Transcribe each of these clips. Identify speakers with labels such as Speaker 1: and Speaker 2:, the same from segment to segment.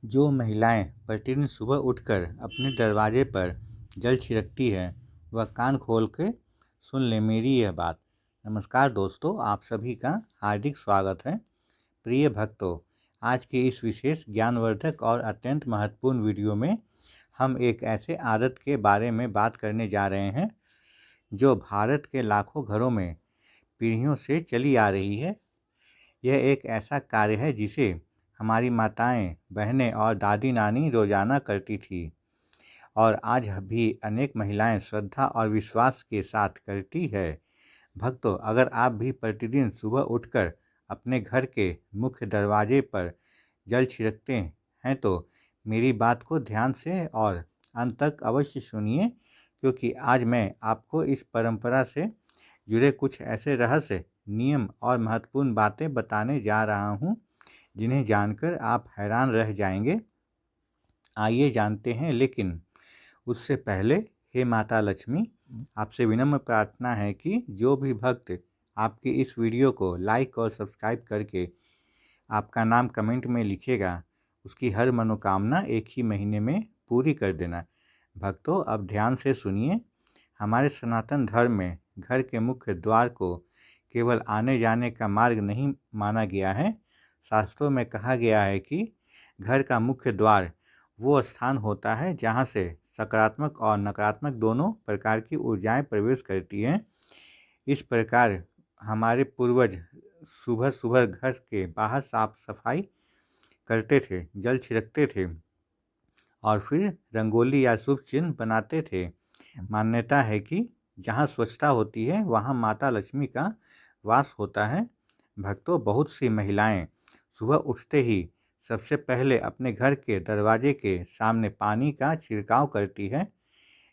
Speaker 1: जो महिलाएं प्रतिदिन सुबह उठकर अपने दरवाजे पर जल छिड़कती है वह कान खोल के सुन ले मेरी यह बात। नमस्कार दोस्तों, आप सभी का हार्दिक स्वागत है। प्रिय भक्तों, आज के इस विशेष ज्ञानवर्धक और अत्यंत महत्वपूर्ण वीडियो में हम एक ऐसे आदत के बारे में बात करने जा रहे हैं जो भारत के लाखों घरों में पीढ़ियों से चली आ रही है। यह एक ऐसा कार्य है जिसे हमारी माताएं, बहनें और दादी नानी रोजाना करती थी और आज भी अनेक महिलाएं श्रद्धा और विश्वास के साथ करती है। भक्तों, अगर आप भी प्रतिदिन सुबह उठकर अपने घर के मुख्य दरवाजे पर जल छिड़कते हैं तो मेरी बात को ध्यान से और अंत तक अवश्य सुनिए, क्योंकि आज मैं आपको इस परंपरा से जुड़े कुछ ऐसे रहस्य, नियम और महत्वपूर्ण बातें बताने जा रहा हूँ जिन्हें जानकर आप हैरान रह जाएंगे। आइए जानते हैं, लेकिन उससे पहले हे माता लक्ष्मी, आपसे विनम्र प्रार्थना है कि जो भी भक्त आपकी इस वीडियो को लाइक और सब्सक्राइब करके आपका नाम कमेंट में लिखेगा, उसकी हर मनोकामना एक ही महीने में पूरी कर देना। भक्तों, अब ध्यान से सुनिए। हमारे सनातन धर्म में घर के मुख्य द्वार को केवल आने जाने का मार्ग नहीं माना गया है। शास्त्रों में कहा गया है कि घर का मुख्य द्वार वो स्थान होता है जहाँ से सकारात्मक और नकारात्मक दोनों प्रकार की ऊर्जाएं प्रवेश करती हैं। इस प्रकार हमारे पूर्वज सुबह सुबह घर के बाहर साफ सफाई करते थे, जल छिड़कते थे और फिर रंगोली या शुभ चिन्ह बनाते थे। मान्यता है कि जहाँ स्वच्छता होती है वहाँ माता लक्ष्मी का वास होता है। भक्तों, बहुत सी महिलाएं सुबह उठते ही सबसे पहले अपने घर के दरवाजे के सामने पानी का छिड़काव करती है।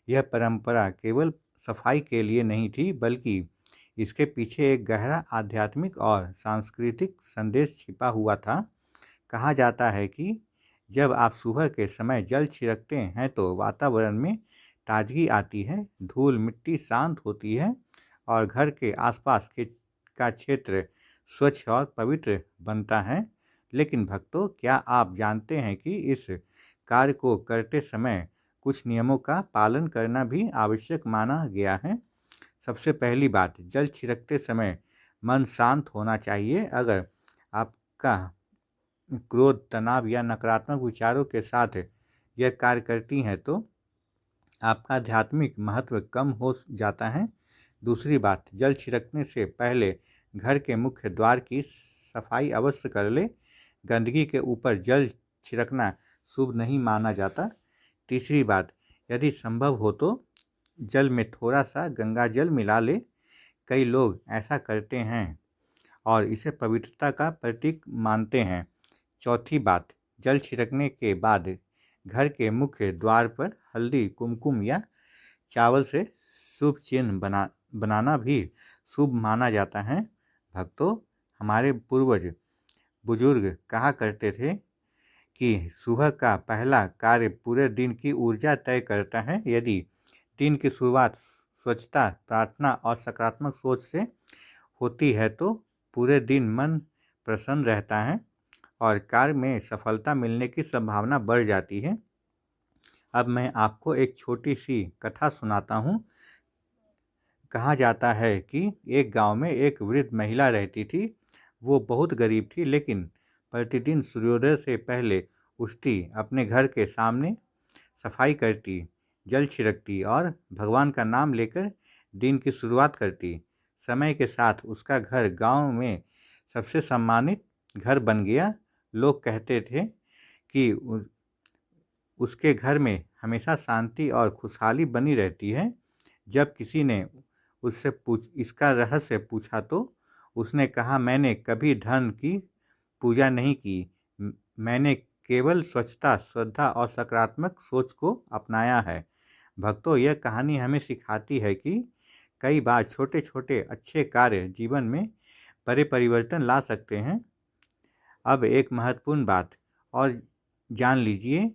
Speaker 1: यह परंपरा केवल सफाई के लिए नहीं थी, बल्कि इसके पीछे एक गहरा आध्यात्मिक और सांस्कृतिक संदेश छिपा हुआ था। कहा जाता है कि जब आप सुबह के समय जल छिड़कते हैं तो वातावरण में ताजगी आती है, धूल मिट्टी शांत होती है और घर के आसपास के का क्षेत्र स्वच्छ और पवित्र बनता है। लेकिन भक्तों, क्या आप जानते हैं कि इस कार्य को करते समय कुछ नियमों का पालन करना भी आवश्यक माना गया है। सबसे पहली बात, जल छिड़कते समय मन शांत होना चाहिए। अगर आपका क्रोध, तनाव या नकारात्मक विचारों के साथ यह कार्य करती हैं तो आपका आध्यात्मिक महत्व कम हो जाता है। दूसरी बात, जल छिड़कने से पहले घर के मुख्य द्वार की सफाई अवश्य कर ले। गंदगी के ऊपर जल छिड़कना शुभ नहीं माना जाता। तीसरी बात, यदि संभव हो तो जल में थोड़ा सा गंगा जल मिला ले। कई लोग ऐसा करते हैं और इसे पवित्रता का प्रतीक मानते हैं। चौथी बात, जल छिड़कने के बाद घर के मुख्य द्वार पर हल्दी, कुमकुम या चावल से शुभ चिन्ह बनाना भी शुभ माना जाता है। भक्तों, हमारे पूर्वज बुजुर्ग कहा करते थे कि सुबह का पहला कार्य पूरे दिन की ऊर्जा तय करता है। यदि दिन की शुरुआत स्वच्छता, प्रार्थना और सकारात्मक सोच से होती है तो पूरे दिन मन प्रसन्न रहता है और कार्य में सफलता मिलने की संभावना बढ़ जाती है। अब मैं आपको एक छोटी सी कथा सुनाता हूँ। कहा जाता है कि एक गांव में एक वृद्ध महिला रहती थी। वो बहुत गरीब थी, लेकिन प्रतिदिन सूर्योदय से पहले उठती, अपने घर के सामने सफाई करती, जल छिड़कती और भगवान का नाम लेकर दिन की शुरुआत करती। समय के साथ उसका घर गांव में सबसे सम्मानित घर बन गया। लोग कहते थे कि उसके घर में हमेशा शांति और खुशहाली बनी रहती है। जब किसी ने उससे इसका रहस्य पूछा तो उसने कहा, मैंने कभी धन की पूजा नहीं की, मैंने केवल स्वच्छता, श्रद्धा और सकारात्मक सोच को अपनाया है। भक्तों, यह कहानी हमें सिखाती है कि कई बार छोटे छोटे अच्छे कार्य जीवन में बड़े परिवर्तन ला सकते हैं। अब एक महत्वपूर्ण बात और जान लीजिए।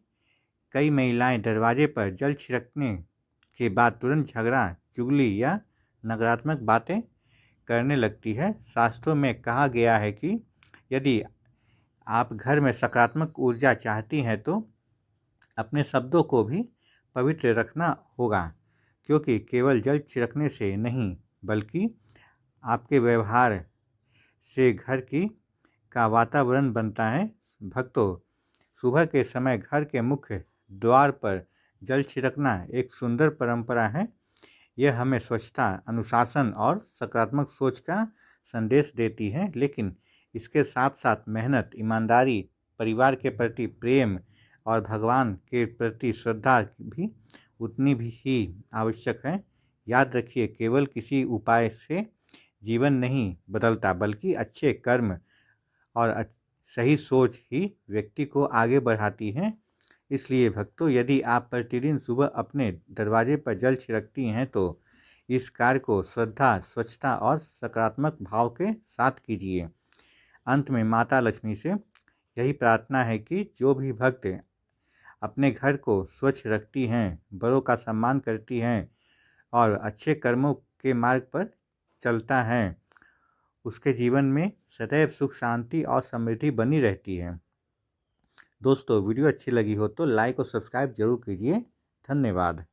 Speaker 1: कई महिलाएं दरवाजे पर जल छिड़कने के बाद तुरंत झगड़ा, चुगली या नकारात्मक बातें करने लगती है। शास्त्रों में कहा गया है कि यदि आप घर में सकारात्मक ऊर्जा चाहती हैं तो अपने शब्दों को भी पवित्र रखना होगा, क्योंकि केवल जल छिड़कने से नहीं बल्कि आपके व्यवहार से घर की का वातावरण बनता है। भक्तों, सुबह के समय घर के मुख्य द्वार पर जल छिड़कना एक सुंदर परंपरा है। यह हमें स्वच्छता, अनुशासन और सकारात्मक सोच का संदेश देती है, लेकिन इसके साथ साथ मेहनत, ईमानदारी, परिवार के प्रति प्रेम और भगवान के प्रति श्रद्धा भी उतनी भी ही आवश्यक है। याद रखिए, केवल किसी उपाय से जीवन नहीं बदलता, बल्कि अच्छे कर्म और सही सोच ही व्यक्ति को आगे बढ़ाती है। इसलिए भक्तों, यदि आप प्रतिदिन सुबह अपने दरवाजे पर जल छिड़कती हैं तो इस कार्य को श्रद्धा, स्वच्छता और सकारात्मक भाव के साथ कीजिए। अंत में माता लक्ष्मी से यही प्रार्थना है कि जो भी भक्त अपने घर को स्वच्छ रखती हैं, बड़ों का सम्मान करती हैं और अच्छे कर्मों के मार्ग पर चलता है, उसके जीवन में सदैव सुख, शांति और समृद्धि बनी रहती है। दोस्तों, वीडियो अच्छी लगी हो तो लाइक और सब्सक्राइब जरूर कीजिए। धन्यवाद।